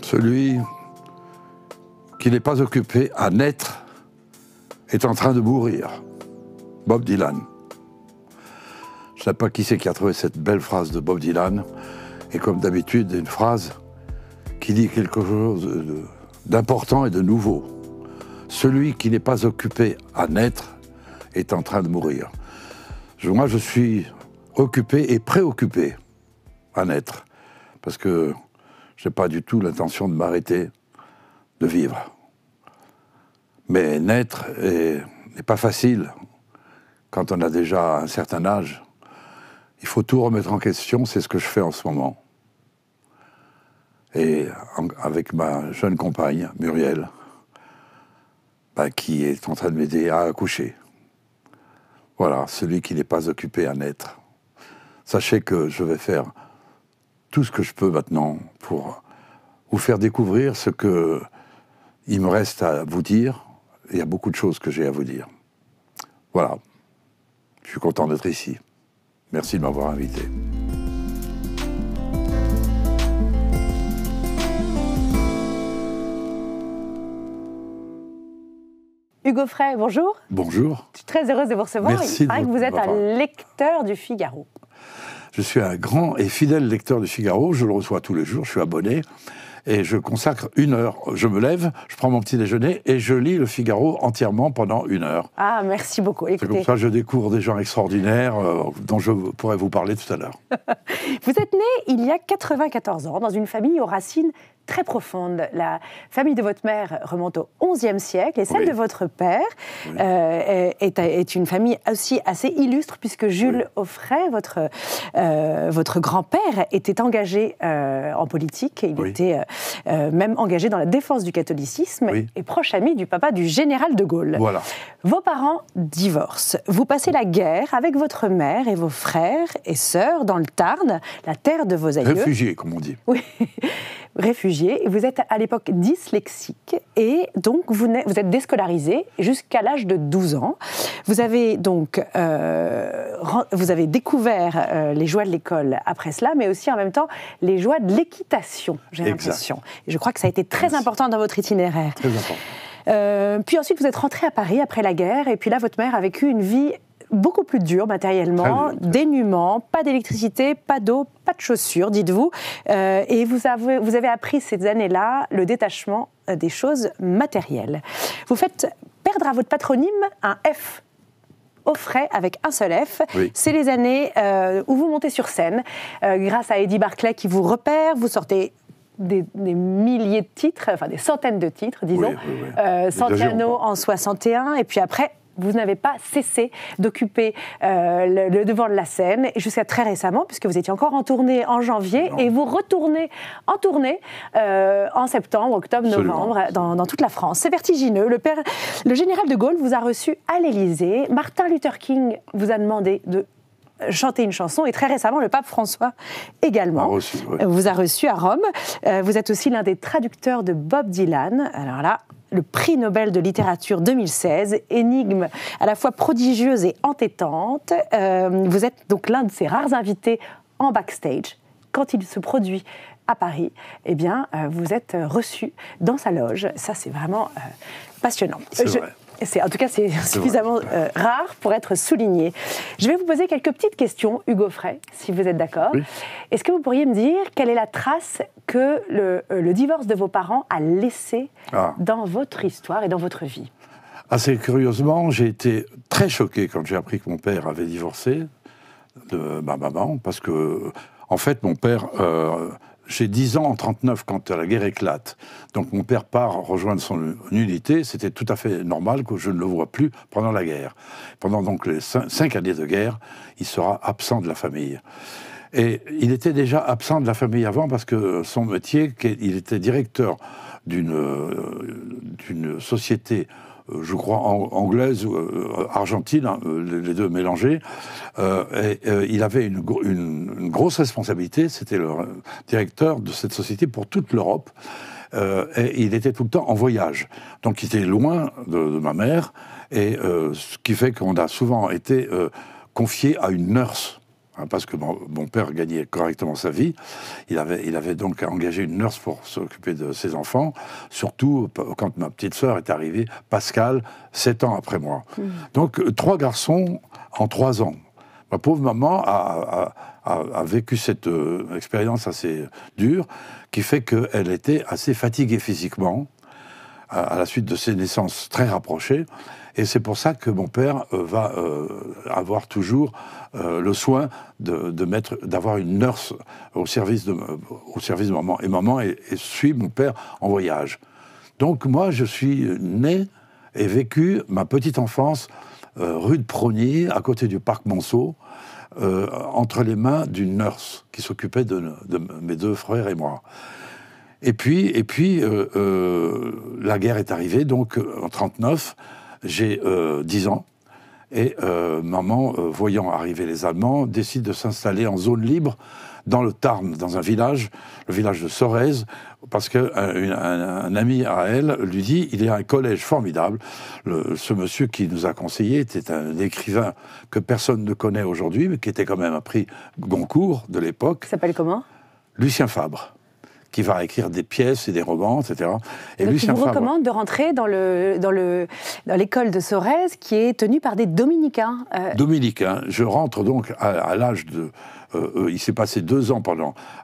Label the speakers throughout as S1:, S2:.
S1: Celui qui n'est pas occupé à naître est en train de mourir. Bob Dylan. Je ne sais pas qui c'est qui a trouvé cette belle phrase de Bob Dylan. Et comme d'habitude, une phrase qui dit quelque chose d'important et de nouveau. Celui qui n'est pas occupé à naître est en train de mourir. Moi, je suis occupé et préoccupé à naître. Parce que je n'ai pas du tout l'intention de m'arrêter de vivre. Mais naître n'est pas facile quand on a déjà un certain âge. Il faut tout remettre en question, c'est ce que je fais en ce moment. Et avec ma jeune compagne, Muriel, qui est en train de m'aider à accoucher. Voilà, celui qui n'est pas occupé à naître. Sachez que je vais faire tout ce que je peux maintenant pour vous faire découvrir ce qu'il me reste à vous dire. Il y a beaucoup de choses que j'ai à vous dire. Voilà, je suis content d'être ici. Merci de m'avoir invité.
S2: Hugo Frey, bonjour.
S1: Bonjour.
S2: Je suis très heureuse de vous recevoir.
S1: Merci.
S2: Il paraît que vous êtes un lecteur du Figaro.
S1: Je suis un grand et fidèle lecteur du Figaro. Je le reçois tous les jours, je suis abonné. Et je consacre 1 heure. Je me lève, je prends mon petit déjeuner et je lis le Figaro entièrement pendant 1 heure.
S2: Ah, merci beaucoup. Écoutez.
S1: C'est comme ça que je découvre des gens extraordinaires dont je pourrais vous parler tout à l'heure.
S2: Vous êtes né il y a 94 ans dans une famille aux racines très profondes. La famille de votre mère remonte au XIe siècle et celle de votre père est une famille aussi assez illustre puisque Jules Auffray, votre grand-père, était engagé en politique. Il était même engagé dans la défense du catholicisme et proche ami du papa du général de Gaulle.
S1: Voilà.
S2: Vos parents divorcent. Vous passez la guerre avec votre mère et vos frères et sœurs dans le Tarn, la terre de vos aïeux.
S1: Réfugiés, comme on dit.
S2: Oui, réfugiés. Vous êtes à l'époque dyslexique et donc vous êtes déscolarisé jusqu'à l'âge de 12 ans. Vous avez donc vous avez découvert les joies de l'école après cela, mais aussi en même temps les joies de l'équitation, j'ai l'impression. Et je crois que ça a été très important dans votre itinéraire.
S1: Très important.
S2: Puis ensuite, vous êtes rentré à Paris après la guerre, et puis là, votre mère a vécu une vie beaucoup plus dure matériellement, dénuement, pas d'électricité, pas d'eau, pas de chaussures, dites-vous. Et vous avez appris ces années-là le détachement des choses matérielles. Vous faites perdre à votre patronyme un F. Auffray avec un seul F. Oui. C'est les années où vous montez sur scène, grâce à Eddie Barclay qui vous repère, vous sortez des milliers de titres, enfin des centaines de titres, disons. Santiano en 61, et puis après, vous n'avez pas cessé d'occuper le devant de la scène, jusqu'à très récemment, puisque vous étiez encore en tournée en janvier, et vous retournez en tournée en septembre, octobre, novembre, dans toute la France. C'est vertigineux. Le général de Gaulle vous a reçu à l'Élysée. Martin Luther King vous a demandé de chanter une chanson, et très récemment, le pape François également vous a reçu à Rome. Vous êtes aussi l'un des traducteurs de Bob Dylan. Alors là, le prix Nobel de littérature 2016, énigme à la fois prodigieuse et entêtante. Vous êtes donc l'un de ces rares invités en backstage. Quand il se produit à Paris, eh bien, vous êtes reçu dans sa loge. Ça, c'est vraiment passionnant.
S1: C'est vrai.
S2: En tout cas, c'est suffisamment rare pour être souligné. Je vais vous poser quelques petites questions, Hugo Frey, si vous êtes d'accord. Oui. Est-ce que vous pourriez me dire quelle est la trace que le divorce de vos parents a laissée dans votre histoire et dans votre vie?
S1: Assez curieusement, j'ai été très choqué quand j'ai appris que mon père avait divorcé de ma maman, parce que, en fait, mon père... J'ai 10 ans en 1939 quand la guerre éclate. Donc mon père part rejoindre son unité. C'était tout à fait normal que je ne le voie plus pendant la guerre. Pendant donc les 5 années de guerre, il sera absent de la famille. Et il était déjà absent de la famille avant parce que son métier, il était directeur d'une société, je crois, anglaise ou argentine, les deux mélangés. Il avait une grosse responsabilité, c'était le directeur de cette société pour toute l'Europe. Et il était tout le temps en voyage. Donc il était loin de ma mère, et ce qui fait qu'on a souvent été confié à une nurse hein, parce que mon père gagnait correctement sa vie. Il avait donc engagé une nurse pour s'occuper de ses enfants, surtout quand ma petite sœur est arrivée, Pascal, 7 ans après moi. Donc 3 garçons en 3 ans. Ma pauvre maman a vécu cette expérience assez dure, qui fait qu'elle était assez fatiguée physiquement, à la suite de ses naissances très rapprochées. Et c'est pour ça que mon père va avoir toujours le soin d'avoir une nurse au service de maman. Et maman suit mon père en voyage. Donc moi, je suis né et vécu ma petite enfance rue de Progny, à côté du parc Monceau, entre les mains d'une nurse qui s'occupait de mes 2 frères et moi. Et puis la guerre est arrivée, donc en 1939, j'ai 10 ans, et maman, voyant arriver les Allemands, décide de s'installer en zone libre dans le Tarn, dans un village, le village de Sorèze, parce qu'un ami à elle lui dit, il y a un collège formidable. Ce monsieur qui nous a conseillé était un écrivain que personne ne connaît aujourd'hui, mais qui était quand même un prix Goncourt de l'époque.
S2: Il s'appelle comment?
S1: Lucien Fabre, qui va écrire des pièces et des romans, etc. Et
S2: donc
S1: Lucien
S2: il vous recommande de rentrer dans l'école de Sorèze, qui est tenue par des dominicains.
S1: Dominicains. Je rentre donc à l'âge de... il s'est passé 2 ans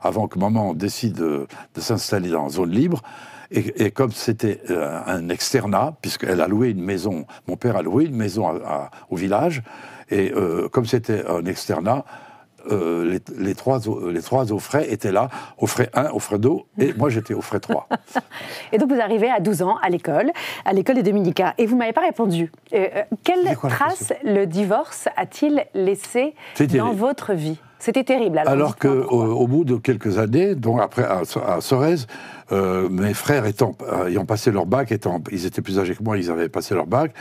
S1: avant que maman décide de s'installer dans la zone libre. Et comme c'était un externat, puisqu'elle a loué une maison, mon père a loué une maison au village, et comme c'était un externat, les trois au frais étaient là, au frais 1, au frais 2, et moi j'étais au frais 3.
S2: Et donc vous arrivez à 12 ans à l'école des Dominicains, et vous ne m'avez pas répondu. Quelle trace le divorce a-t-il laissé dans votre vie? C'était terrible.
S1: Alors qu'au bout de quelques années, donc après à Sorèze, mes frères ayant passé leur bac, ils étaient plus âgés que moi, ils avaient passé leur bac,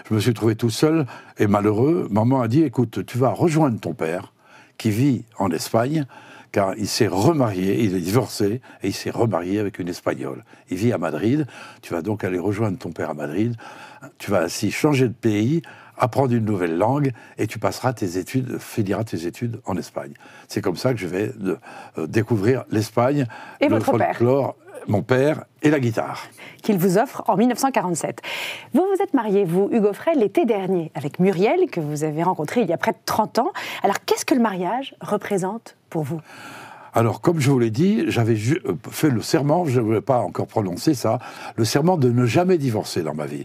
S1: je me suis trouvé tout seul et malheureux. Maman a dit, écoute, tu vas rejoindre ton père, qui vit en Espagne, car il s'est remarié, il est divorcé, et il s'est remarié avec une Espagnole. Il vit à Madrid, tu vas donc aller rejoindre ton père à Madrid, tu vas ainsi changer de pays, apprendre une nouvelle langue, et tu finiras tes études en Espagne. C'est comme ça que je vais découvrir l'Espagne,
S2: et
S1: le
S2: votre
S1: folklore, mon père et la guitare.
S2: Qu'il vous offre en 1947. Vous vous êtes marié, vous, Hugo Frey, l'été dernier, avec Muriel, que vous avez rencontrée il y a près de 30 ans. Alors, qu'est-ce que le mariage représente pour vous?
S1: Alors, comme je vous l'ai dit, j'avais fait le serment, je ne voulais pas encore prononcer ça, le serment de ne jamais divorcer dans ma vie.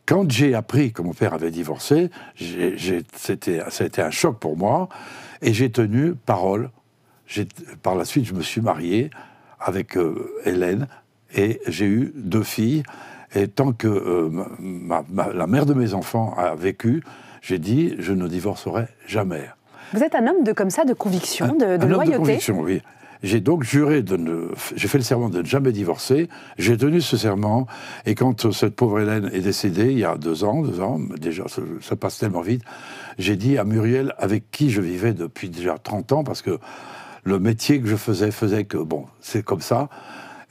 S1: Quand j'ai appris que mon père avait divorcé, ça a été un choc pour moi, et j'ai tenu parole. Par la suite, je me suis marié avec Hélène, et j'ai eu 2 filles. Et tant que la mère de mes enfants a vécu, j'ai dit, je ne divorcerai jamais.
S2: Vous êtes un homme de conviction, de loyauté.
S1: Un homme de conviction, oui. J'ai donc juré j'ai fait le serment de ne jamais divorcer, j'ai tenu ce serment, et quand cette pauvre Hélène est décédée, il y a 2 ans, déjà, ça passe tellement vite, j'ai dit à Muriel, avec qui je vivais depuis déjà 30 ans, parce que le métier que je faisait que, bon, c'est comme ça,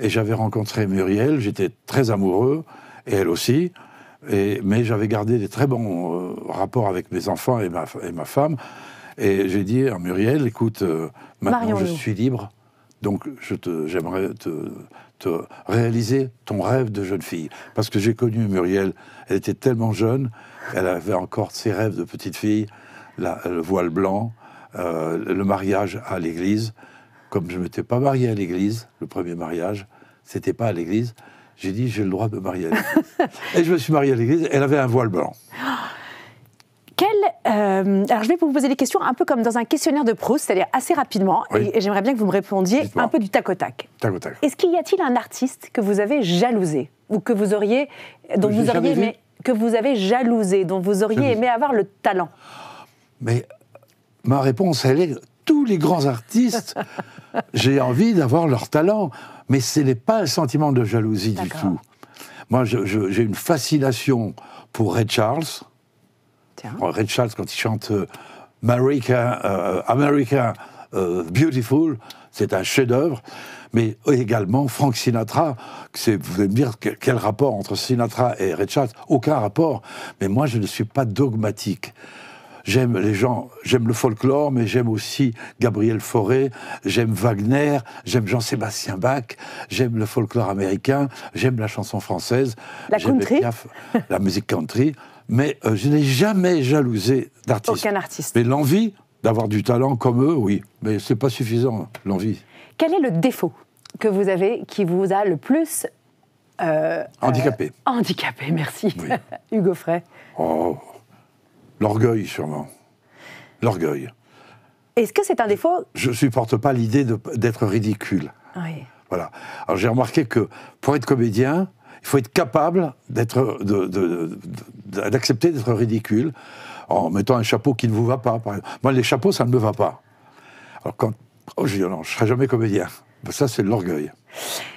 S1: et j'avais rencontré Muriel, j'étais très amoureux, et elle aussi, mais j'avais gardé des très bons rapports avec mes enfants et ma femme, et j'ai dit à Muriel, écoute, maintenant je suis libre, donc j'aimerais te réaliser ton rêve de jeune fille. Parce que j'ai connu Muriel, elle était tellement jeune, elle avait encore ses rêves de petite fille, le voile blanc, le mariage à l'église. Comme je ne m'étais pas marié à l'église, le premier mariage, c'était pas à l'église, j'ai dit j'ai le droit de me marier à l'église. Et je me suis marié à l'église, elle avait un voile blanc.
S2: Alors je vais vous poser des questions un peu comme dans un questionnaire de Proust, c'est-à-dire assez rapidement, oui. Et j'aimerais bien que vous me répondiez un peu du tac au tac.
S1: Tac au tac.
S2: Est-ce qu'il y a-t-il un artiste que vous avez jalousé, ou que vous auriez jalousé, dont vous auriez aimé avoir le talent?
S1: Mais ma réponse, elle est tous les grands artistes, j'ai envie d'avoir leur talent, mais ce n'est pas un sentiment de jalousie du tout. Moi, j'ai une fascination pour Ray Charles. Ray Charles, quand il chante America Beautiful, c'est un chef-d'œuvre. Mais également Frank Sinatra. Vous allez me dire quel rapport entre Sinatra et Ray Charles? Aucun rapport. Mais moi, je ne suis pas dogmatique. j'aime les gens, j'aime le folklore, mais j'aime aussi Gabriel Fauré, j'aime Wagner, j'aime Jean-Sébastien Bach, j'aime le folklore américain, j'aime la chanson française,
S2: la country,
S1: la musique country, mais je n'ai jamais jalousé d'artistes.
S2: Aucun artiste.
S1: Mais l'envie d'avoir du talent comme eux, oui, mais c'est pas suffisant, l'envie.
S2: Quel est le défaut que vous avez qui vous a le plus
S1: handicapé.
S2: Handicapé, merci.
S1: Oui.
S2: Hugo Frey.
S1: Oh, l'orgueil, sûrement. L'orgueil.
S2: Est-ce que c'est un défaut?
S1: Je ne supporte pas l'idée d'être ridicule.
S2: Oui.
S1: Voilà. Alors j'ai remarqué que pour être comédien, il faut être capable d'accepter d'être ridicule en mettant un chapeau qui ne vous va pas. Par exemple. Moi, les chapeaux, ça ne me va pas. Alors je dis non, je ne serai jamais comédien. Ça, c'est de l'orgueil.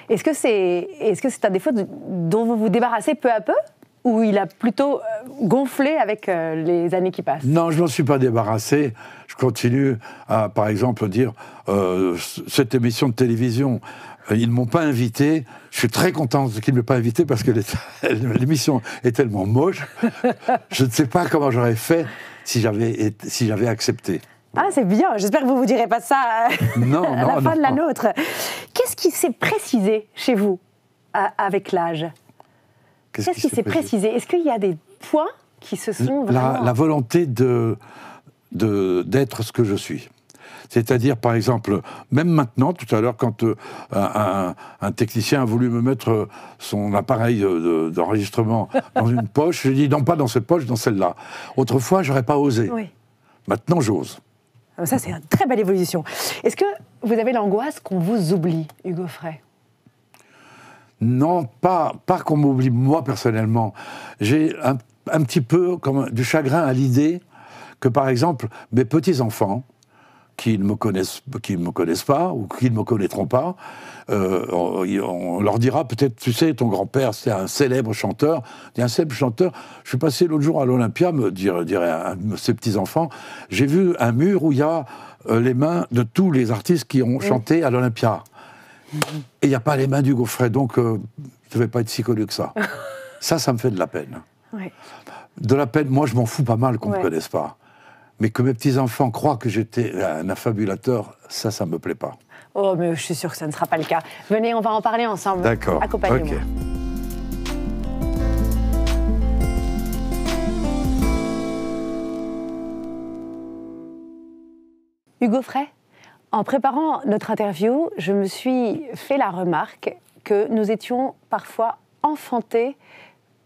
S2: Est-ce que c'est un défaut dont vous vous débarrassez peu à peu, ou il a plutôt gonflé avec les années qui passent? Non,
S1: je n'en suis pas débarrassé. Je continue à, par exemple, dire cette émission de télévision, ils ne m'ont pas invité. Je suis très content qu'ils ne m'aient pas invité parce que l'émission est tellement moche. Je ne sais pas comment j'aurais fait si j'avais accepté.
S2: Ah, c'est bien. J'espère que vous ne vous direz pas ça à la fin de la nôtre. Qu'est-ce qui s'est précisé chez vous avec l'âge? Qu'est-ce qui s'est précisé? Est-ce qu'il y a des points qui se sont vraiment...
S1: La volonté d'être ce que je suis. C'est-à-dire, par exemple, même maintenant, tout à l'heure, quand un technicien a voulu me mettre son appareil d'enregistrement dans une poche, j'ai dit non, pas dans cette poche, dans celle-là. Autrefois, j'aurais pas osé.
S2: Oui.
S1: Maintenant, j'ose.
S2: Ça, c'est une très belle évolution. Est-ce que vous avez l'angoisse qu'on vous oublie, Hugo Frey?
S1: Non, pas qu'on m'oublie, moi, personnellement. J'ai un petit peu comme du chagrin à l'idée que, par exemple, mes petits-enfants, qui ne me connaissent pas, ou qui ne me connaîtront pas, on leur dira peut-être, tu sais, ton grand-père, c'est un célèbre chanteur. Un célèbre chanteur, je suis passé l'autre jour à l'Olympia, me dirait un de ses petits-enfants, j'ai vu un mur où il y a les mains de tous les artistes qui ont chanté à l'Olympia. Et il n'y a pas les mains d'Hugo Frey, donc je ne devais pas être si connu que ça. Ça me fait de la peine.
S2: Oui.
S1: De la peine, moi je m'en fous pas mal qu'on ne me connaisse pas. Mais que mes petits-enfants croient que j'étais un affabulateur, ça ne me plaît pas.
S2: Oh, mais je suis sûre que ça ne sera pas le cas. Venez, on va en parler ensemble.
S1: D'accord.
S2: Accompagnez-moi.
S1: Okay.
S2: Hugo Frey, en préparant notre interview, je me suis fait la remarque que nous étions parfois enfantés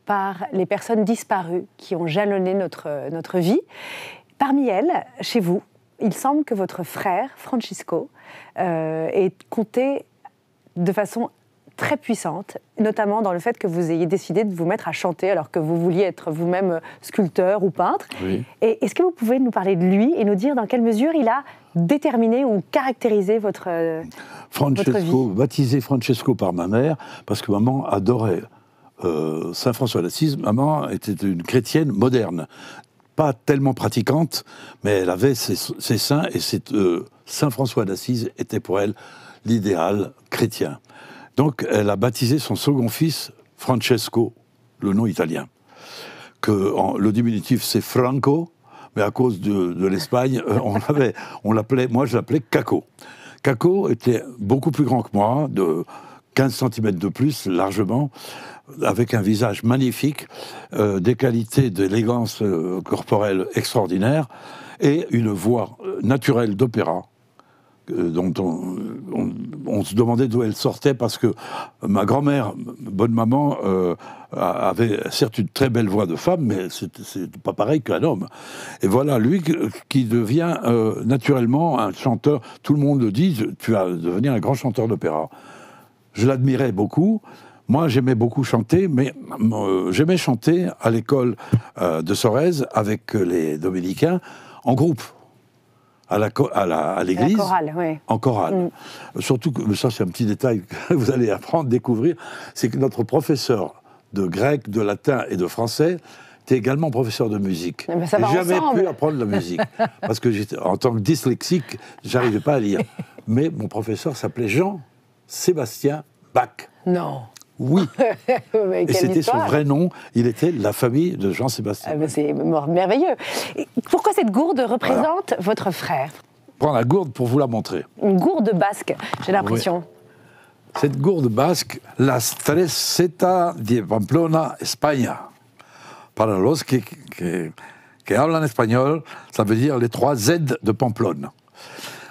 S2: par les personnes disparues qui ont jalonné notre vie. Parmi elles, chez vous, il semble que votre frère, Francisco, est compté de façon très puissante, notamment dans le fait que vous ayez décidé de vous mettre à chanter alors que vous vouliez être vous-même sculpteur ou peintre.
S1: Oui.
S2: Et est-ce que vous pouvez nous parler de lui et nous dire dans quelle mesure il a déterminé ou caractérisé votre vie?
S1: Baptisé Francesco par ma mère, parce que maman adorait Saint François d'Assise. Maman était une chrétienne moderne. Pas tellement pratiquante, mais elle avait ses saints, et Saint François d'Assise était pour elle l'idéal chrétien. Donc elle a baptisé son second fils Francesco, le nom italien. Le diminutif c'est Franco, mais à cause de l'Espagne, moi je l'appelais Caco. Caco était beaucoup plus grand que moi, de 15 cm de plus, largement, avec un visage magnifique, des qualités d'élégance corporelle extraordinaires, et une voix naturelle d'opéra, dont on se demandait d'où elle sortait, parce que ma grand-mère, bonne maman, avait certes une très belle voix de femme, mais c'est pas pareil qu'un homme. Et voilà, lui qui devient naturellement un chanteur. Tout le monde le dit, tu vas devenir un grand chanteur d'opéra. Je l'admirais beaucoup. Moi, j'aimais beaucoup chanter, mais j'aimais chanter à l'école de Sorèze avec les dominicains en groupe, à l'église.
S2: En chorale, oui.
S1: En chorale. Surtout que, ça c'est un petit détail que vous allez apprendre, découvrir, c'est que notre professeur de grec, de latin et de français était également professeur de musique.
S2: Mais ça va
S1: jamais
S2: ensemble.
S1: pu apprendre la musique, parce que en tant que dyslexique, j'arrivais pas à lire. Mais mon professeur s'appelait Jean-Sébastien Bach.
S2: Non.
S1: Oui. Et c'était son vrai nom. Il était la famille de Jean-Sébastien.
S2: Ah ben c'est merveilleux. Et pourquoi cette gourde représente votre frère?
S1: Prends la gourde pour vous la montrer.
S2: Une gourde basque, j'ai l'impression.
S1: Oui. Cette gourde basque, las tres Z de Pamplona, España. Para los que hablan espagnol, ça veut dire les 3 Z de Pamplonne.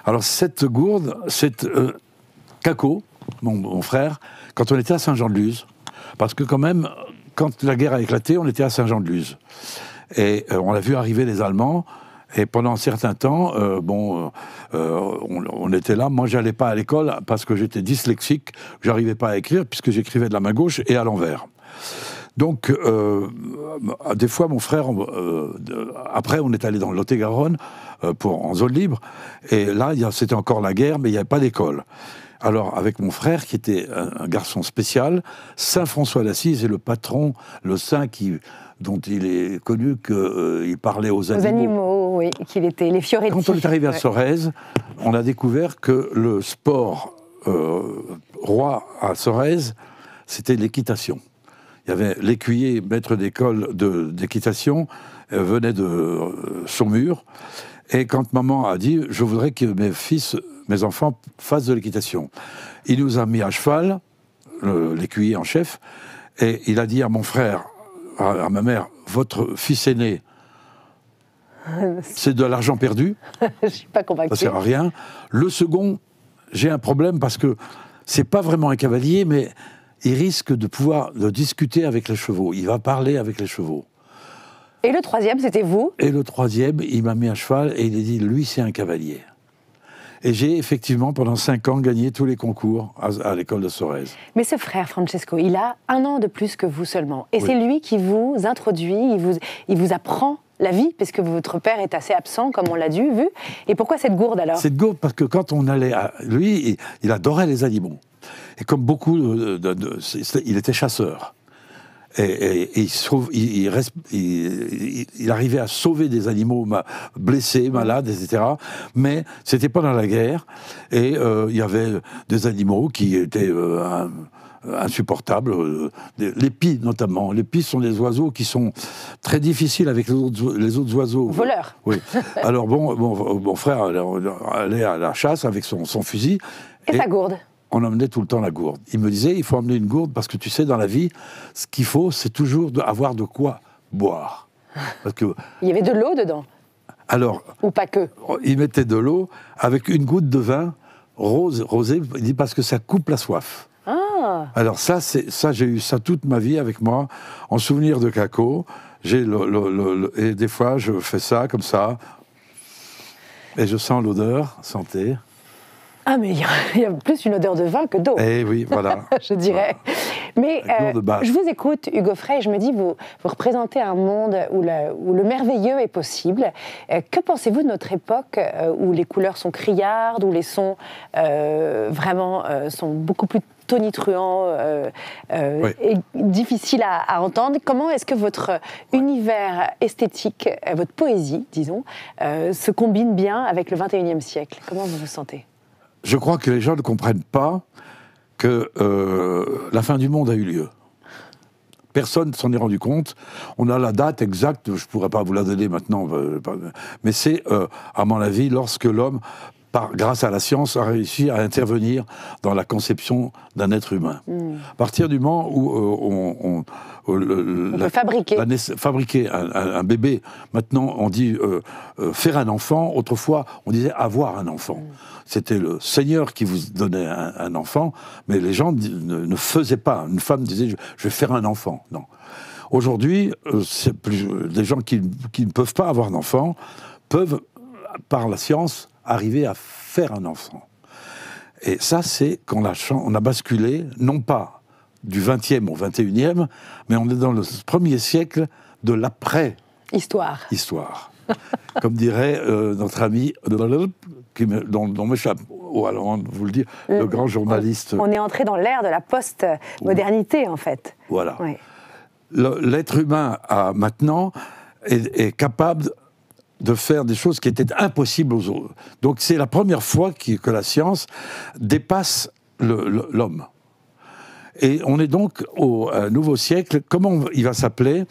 S1: Alors cette gourde, c'est Caco, mon frère, quand on était à Saint-Jean-de-Luz, parce que quand même, quand la guerre a éclaté, on était à Saint-Jean-de-Luz. Et on a vu arriver les Allemands, et pendant un certain temps, on était là. Moi, j'allais pas à l'école parce que j'étais dyslexique, j'arrivais pas à écrire, puisque j'écrivais de la main gauche et à l'envers. Donc, des fois, mon frère, après, on est allé dans le Lot-et-Garonne, en zone libre, et là, c'était encore la guerre, mais il n'y avait pas d'école. Alors, avec mon frère, qui était un garçon spécial, Saint François d'Assise est le patron, le saint dont il est connu qu'il parlait aux animaux. Aux
S2: animaux, oui, qu'il était les Fioretti.
S1: Quand on est arrivé à Sorèze, on a découvert que le sport roi à Sorèze, c'était l'équitation. Il y avait l'écuyer, maître d'école d'équitation, venait de Saumur, et quand maman a dit « je voudrais que mes enfants fassent de l'équitation », il nous a mis à cheval, l'écuyer en chef, et il a dit à mon frère, à ma mère, votre fils aîné, c'est de l'argent perdu.
S2: Je ne suis pas convaincue.
S1: Ça ne sert à rien. Le second, j'ai un problème parce que c'est pas vraiment un cavalier, mais il risque de discuter avec les chevaux. Il va parler avec les chevaux.
S2: Et le troisième, c'était vous?
S1: Et le troisième, il m'a mis à cheval et il a dit, lui, c'est un cavalier. Et j'ai effectivement, pendant 5 ans, gagné tous les concours à l'école de Sorèze.
S2: Mais ce frère, Francesco, il a 1 an de plus que vous seulement. Et oui. C'est lui qui vous introduit, il vous apprend la vie, parce que votre père est assez absent, comme on l'a vu. Et pourquoi cette gourde, alors? Cette
S1: gourde, parce que quand on allait lui, il adorait les animaux. Et comme beaucoup, il était chasseur. Et il arrivait à sauver des animaux blessés, malades, etc. Mais c'était pendant la guerre, et il y avait des animaux qui étaient insupportables. Les pies, notamment. Les pies sont des oiseaux qui sont très difficiles avec les autres oiseaux.
S2: Voleurs.
S1: Oui. Alors mon frère allait à la chasse avec son fusil.
S2: Et sa gourde.
S1: On emmenait tout le temps la gourde. Il me disait, il faut emmener une gourde parce que tu sais, dans la vie, ce qu'il faut, c'est toujours avoir de quoi boire. Parce que,
S2: il y avait de l'eau dedans?
S1: Alors,
S2: ou pas que?
S1: Il mettait de l'eau avec une goutte de vin rosé, il dit parce que ça coupe la soif.
S2: Ah.
S1: Alors ça, j'ai eu ça toute ma vie avec moi, en souvenir de Caco. Et des fois, je fais ça, comme ça, et je sens l'odeur, santé.
S2: Ah, mais il y a plus une odeur de vin que d'eau.
S1: Eh oui, voilà.
S2: Je dirais. Voilà. Mais je vous écoute, Hugo Frey, et je me dis, vous représentez un monde où le merveilleux est possible. Que pensez-vous de notre époque où les couleurs sont criardes, où les sons sont beaucoup plus tonitruants oui. Et difficiles à entendre? Comment est-ce que votre univers esthétique, votre poésie, disons, se combine bien avec le XXIe siècle? Comment vous vous sentez?
S1: Je crois que les gens ne comprennent pas que la fin du monde a eu lieu. Personne ne s'en est rendu compte. On a la date exacte, je ne pourrais pas vous la donner maintenant, mais c'est, à mon avis, lorsque l'homme, grâce à la science, a réussi à intervenir dans la conception d'un être humain. À partir du moment où
S2: on peut
S1: fabriquer un bébé, maintenant on dit faire un enfant, autrefois on disait avoir un enfant. C'était le Seigneur qui vous donnait un enfant, mais les gens ne faisaient pas. Une femme disait je vais faire un enfant. Non. Aujourd'hui, les gens qui ne peuvent pas avoir d'enfant peuvent, par la science, arriver à faire un enfant. Et ça, c'est quand on a basculé, non pas du 20e au 21e, mais on est dans le premier siècle de l'après-histoire. Comme dirait notre ami, dont m'échappe, alors vous le dire, le grand journaliste.
S2: On est entré dans l'ère de la post-modernité, en fait.
S1: Voilà. Oui. L'être humain, maintenant, est capable de faire des choses qui étaient impossibles aux autres. Donc c'est la première fois que la science dépasse l'homme. Et on est donc au nouveau siècle. Comment il va s'appeler?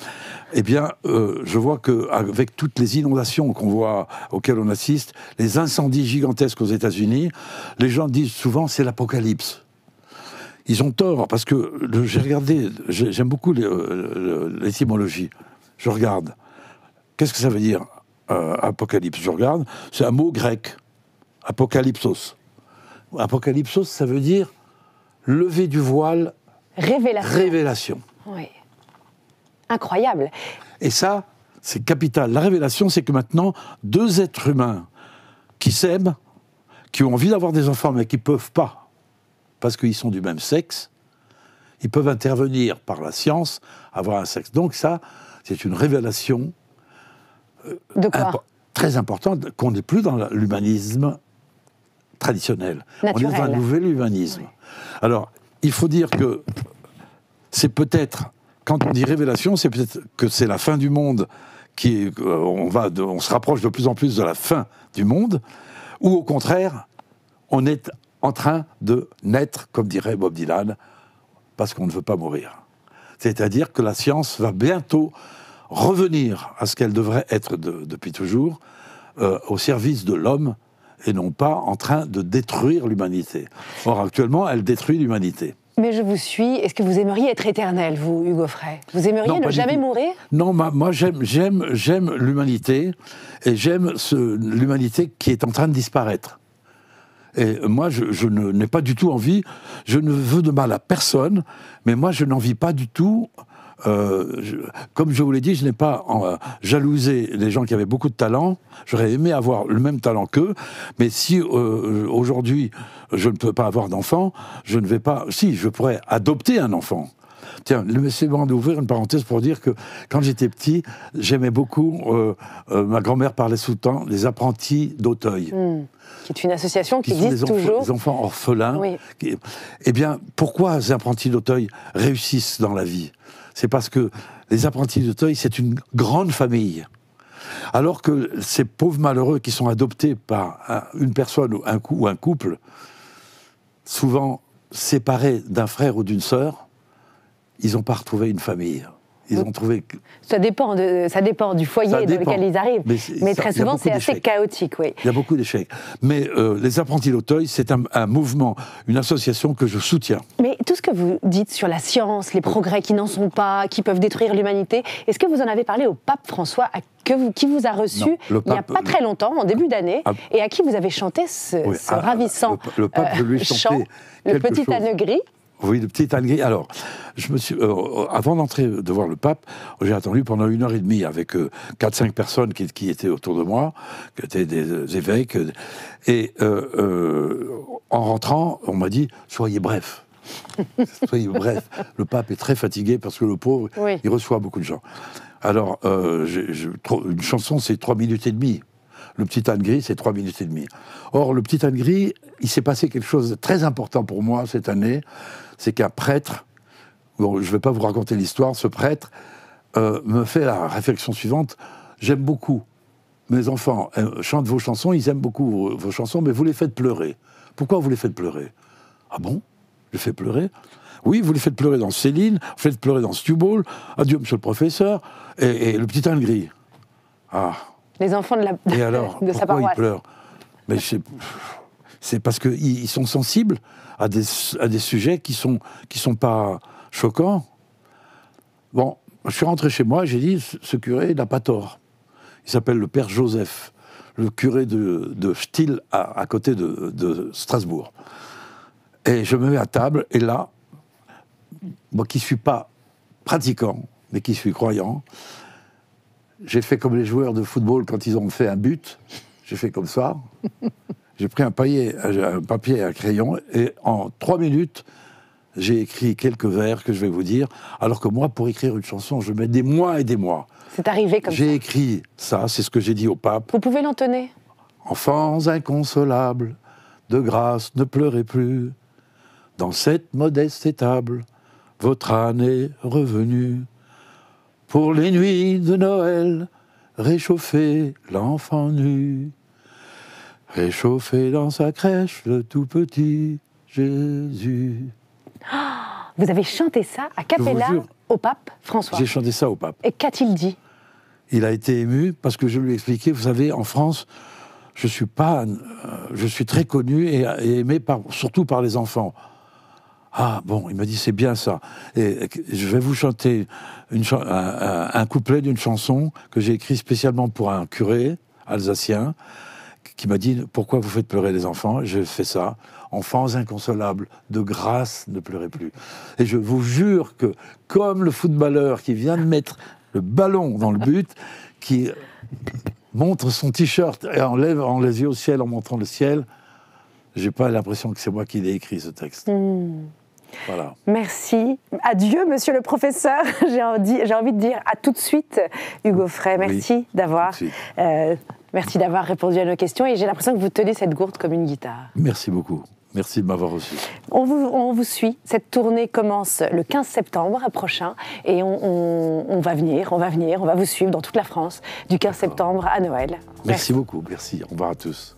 S1: Eh bien, je vois qu'avec toutes les inondations qu'on voit, auxquelles on assiste, les incendies gigantesques aux États-Unis, les gens disent souvent c'est l'apocalypse. Ils ont tort, parce que j'ai regardé, j'aime beaucoup l'étymologie. Je regarde. Qu'est-ce que ça veut dire, apocalypse? Je regarde. C'est un mot grec. Apocalypsos. Apocalypsos, ça veut dire lever du voile.
S2: Révélation.
S1: Révélation.
S2: Oui. Incroyable.
S1: Et ça, c'est capital. La révélation, c'est que maintenant, deux êtres humains qui s'aiment, qui ont envie d'avoir des enfants, mais qui ne peuvent pas, parce qu'ils sont du même sexe, ils peuvent intervenir par la science, avoir un sexe. Donc ça, c'est une révélation
S2: de quoi
S1: très importante, qu'on n'est plus dans l'humanisme traditionnel.
S2: Naturel.
S1: On est dans un nouvel humanisme. Oui. Alors, il faut dire que c'est peut-être, quand on dit révélation, c'est peut-être que c'est la fin du monde, on se rapproche de plus en plus de la fin du monde, ou au contraire, on est en train de naître, comme dirait Bob Dylan, parce qu'on ne veut pas mourir. C'est-à-dire que la science va bientôt revenir à ce qu'elle devrait être depuis toujours, au service de l'homme, et non pas en train de détruire l'humanité. Or, actuellement, elle détruit l'humanité.
S2: Mais je vous suis. Est-ce que vous aimeriez être éternel, vous, Hugo Frey? Vous aimeriez ne jamais mourir?
S1: Non, moi j'aime l'humanité, et j'aime l'humanité qui est en train de disparaître. Et moi, je n'ai pas du tout envie, je ne veux de mal à personne, mais moi, je n'envie pas du tout, comme je vous l'ai dit, je n'ai pas jalousé les gens qui avaient beaucoup de talent, j'aurais aimé avoir le même talent qu'eux, mais si aujourd'hui, je ne peux pas avoir d'enfant, je ne vais pas... Si, je pourrais adopter un enfant. Tiens, laissez-moi d'ouvrir une parenthèse pour dire que quand j'étais petit, j'aimais beaucoup, ma grand-mère parlait souvent des apprentis d'Auteuil.
S2: Qui est une association qui existe toujours.
S1: Les enfants orphelins.
S2: Oui.
S1: Eh bien, pourquoi les apprentis d'Auteuil réussissent dans la vie? C'est parce que les apprentis d'Auteuil, c'est une grande famille. Alors que ces pauvres malheureux qui sont adoptés par une personne ou un couple, souvent séparés d'un frère ou d'une sœur, ils n'ont pas retrouvé une famille. Ils ont trouvé...
S2: Ça dépend du foyer dans lequel ils arrivent. Mais très souvent, c'est assez chaotique. Oui.
S1: Il y a beaucoup d'échecs. Mais les apprentis d'Auteuil, c'est un mouvement, une association que je soutiens.
S2: Mais tout ce que vous dites sur la science, les progrès qui n'en sont pas, qui peuvent détruire l'humanité, est-ce que vous en avez parlé au pape François, qui vous a reçu il n'y a pas très longtemps, en début d'année, et à qui vous avez chanté ce ravissant
S1: le pape lui
S2: chant, le petit âne gris?
S1: Oui, le petit âne gris. Alors, avant d'entrer de voir le pape, j'ai attendu pendant 1h30 avec 4-5 personnes qui étaient autour de moi, qui étaient des évêques. Et en rentrant, on m'a dit « Soyez bref ». Soyez bref. Le pape est très fatigué parce que le pauvre, oui, il reçoit beaucoup de gens. Alors, une chanson, c'est 3 minutes et demie. Le petit âne gris, c'est 3 minutes et demie. Or, le petit âne gris, il s'est passé quelque chose de très important pour moi cette année. C'est qu'un prêtre, bon, je ne vais pas vous raconter l'histoire, ce prêtre me fait la réflexion suivante. J'aime beaucoup mes enfants chantent vos chansons, ils aiment beaucoup vos chansons, mais vous les faites pleurer. Pourquoi vous les faites pleurer? Ah bon? Je les fais pleurer? Oui, vous les faites pleurer dans Céline, vous faites pleurer dans Stu Ball, Adieu, monsieur le professeur, et le petit âne gris. Ah.
S2: Les enfants
S1: et alors,
S2: de sa paroisse.
S1: Pourquoi ils pleurent? Mais c'est parce qu'ils sont sensibles à des sujets qui sont pas choquants. Bon, je suis rentré chez moi, j'ai dit, ce curé n'a pas tort. Il s'appelle le père Joseph, le curé de Stil, à côté de Strasbourg. Et je me mets à table, et là, moi qui ne suis pas pratiquant, mais qui suis croyant, j'ai fait comme les joueurs de football quand ils ont fait un but, j'ai fait comme ça, j'ai pris un papier et un crayon, et en 3 minutes, j'ai écrit quelques vers que je vais vous dire, alors que moi, pour écrire une chanson, je mets des mois et des mois.
S2: C'est arrivé comme ça.
S1: J'ai écrit ça, c'est ce que j'ai dit au pape.
S2: Vous pouvez l'entonner.
S1: Enfants inconsolables, de grâce, ne pleurez plus. Dans cette modeste étable, votre âne est revenu. Pour les nuits de Noël, réchauffez l'enfant nu. Réchauffez dans sa crèche le tout petit Jésus.
S2: Vous avez chanté ça a cappella au pape François.
S1: J'ai chanté ça au pape.
S2: Et qu'a-t-il dit?
S1: Il a été ému parce que je lui ai expliqué, vous savez, en France, je suis très connu et aimé surtout par les enfants. Ah bon, il m'a dit, c'est bien ça. Et je vais vous chanter un couplet d'une chanson que j'ai écrit spécialement pour un curé alsacien qui m'a dit, pourquoi vous faites pleurer les enfants? Je fais ça. Enfants inconsolables, de grâce, ne pleurez plus. Et je vous jure que, comme le footballeur qui vient de mettre le ballon dans le but, qui montre son t-shirt et enlève les yeux au ciel en montrant le ciel, j'ai pas l'impression que c'est moi qui l'ai écrit, ce texte. Voilà.
S2: Merci. Adieu, monsieur le professeur. J'ai envie de dire à tout de suite, Hugo Frey. Merci d'avoir répondu à nos questions. Et j'ai l'impression que vous tenez cette gourde comme une guitare.
S1: Merci beaucoup. Merci de m'avoir reçu.
S2: On vous suit. Cette tournée commence le 15 septembre prochain. Et on va venir, on va vous suivre dans toute la France du 15 septembre à Noël.
S1: Merci beaucoup. Merci. Au revoir à tous.